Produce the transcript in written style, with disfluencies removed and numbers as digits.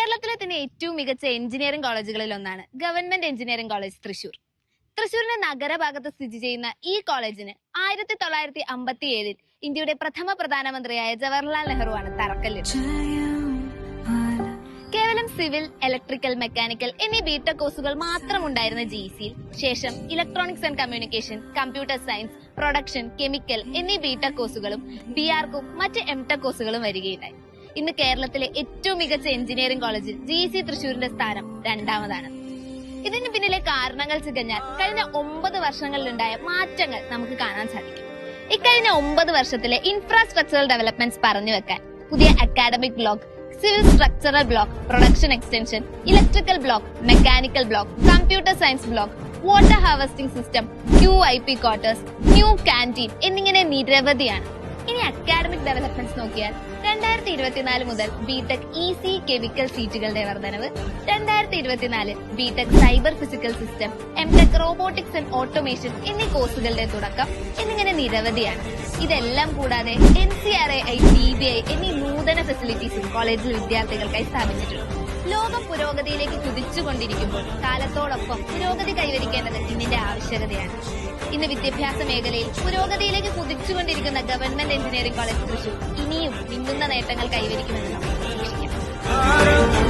കേരളത്തിലെ തന്നെ ഏറ്റവും മികച്ച എഞ്ചിനീയറിംഗ് കോളേജുകളിൽ ഒന്നാണ് ഗവൺമെന്റ് എഞ്ചിനീയറിംഗ് കോളേജ് തൃശൂർ. തൃശൂരിന്റെ നഗരഭാഗത്ത് സ്ഥിതി ചെയ്യുന്ന ഈ കോളേജിന് 1957 ഇന്ത്യയുടെ പ്രഥമ പ്രധാനമന്ത്രിയായ ജവഹർലാൽ നെഹ്റു ആണ് തറക്കല്ലിട്ടത്. കേവലം സിവിൽ, ഇലക്ട്രിക്കൽ, മെക്കാനിക്കൽ എന്നീ ബിടെക് കോഴ്സുകൾ മാത്രം ഉണ്ടായിരുന്ന ജിസിയിൽ ശേഷം electronics and communication, computer science, production, chemical എന്നീ ബിടെക് കോഴ്സുകളും ബിആർക്കും മറ്റ് എംടെക് കോഴ്സുകളും വരികയുണ്ടായി. ഇന്ന് കേരളത്തിലെ ഏറ്റവും മികച്ച എഞ്ചിനീയറിംഗ് കോളേജിൽ ജിസി തൃശൂരിന്റെ സ്ഥാനം 2ാമതാണ്. ഇതിന് പിന്നിലെ കാരണങ്ങൾ ചികഞ്ഞാൽ കഴിഞ്ഞ 9 വർഷങ്ങളിലുണ്ടായ മാറ്റങ്ങൾ നമുക്ക് കാണാൻ സാധിക്കും. ഇക്കഴിഞ്ഞ 9 വർഷത്തിലെ ഇൻഫ്രാസ്ട്രക്ചറൽ ഡെവലപ്മെന്റ്സ് പറഞ്ഞു വെക്കാൻ പുതിയ academic block, civil structural block, production extension, electrical block, mechanical block, computer science block, water harvesting system, QIP quarters, new canteen എന്നിങ്ങനെ നിരവധിയാണ്. ഇനി അക്കാഡമിക് ഡെവലപ്മെന്റ്സ് നോക്കിയാൽ 2024 മുതൽ ബിടെക് ഇസി കെമിക്കൽ സീറ്റുകളുടെ വർധനവ്, 2024 BTech cyber physical system, MTech robotics and automation എന്നീ കോഴ്സുകളുടെ തുടക്കം എന്നിങ്ങനെ നിരവധിയാണ്. ഇതെല്ലാം കൂടാതെ NCRI, CBI എന്നീ നൂതന ഫെസിലിറ്റീസും കോളേജിൽ വിദ്യാർത്ഥികൾക്കായി സ്ഥാപിച്ചിട്ടുണ്ട്. ലോകം പുരോഗതിയിലേക്ക് കുതിച്ചുകൊണ്ടിരിക്കുമ്പോൾ കാലത്തോടൊപ്പം പുരോഗതി കൈവരിക്കേണ്ടത് ഇന്നിന്റെ ആവശ്യകതയാണ്. ഇന്ന് വിദ്യാഭ്യാസ മേഖലയിൽ പുരോഗതിയിലേക്ക് കുതിച്ചുകൊണ്ടിരിക്കുന്ന ഗവൺമെന്റ് എഞ്ചിനീയറിംഗ് കോളേജ് തൃശൂർ ഇനിയും മിന്നുന്ന നേട്ടങ്ങൾ കൈവരിക്കുമെന്ന് നമുക്ക് പ്രതീക്ഷിക്കാം.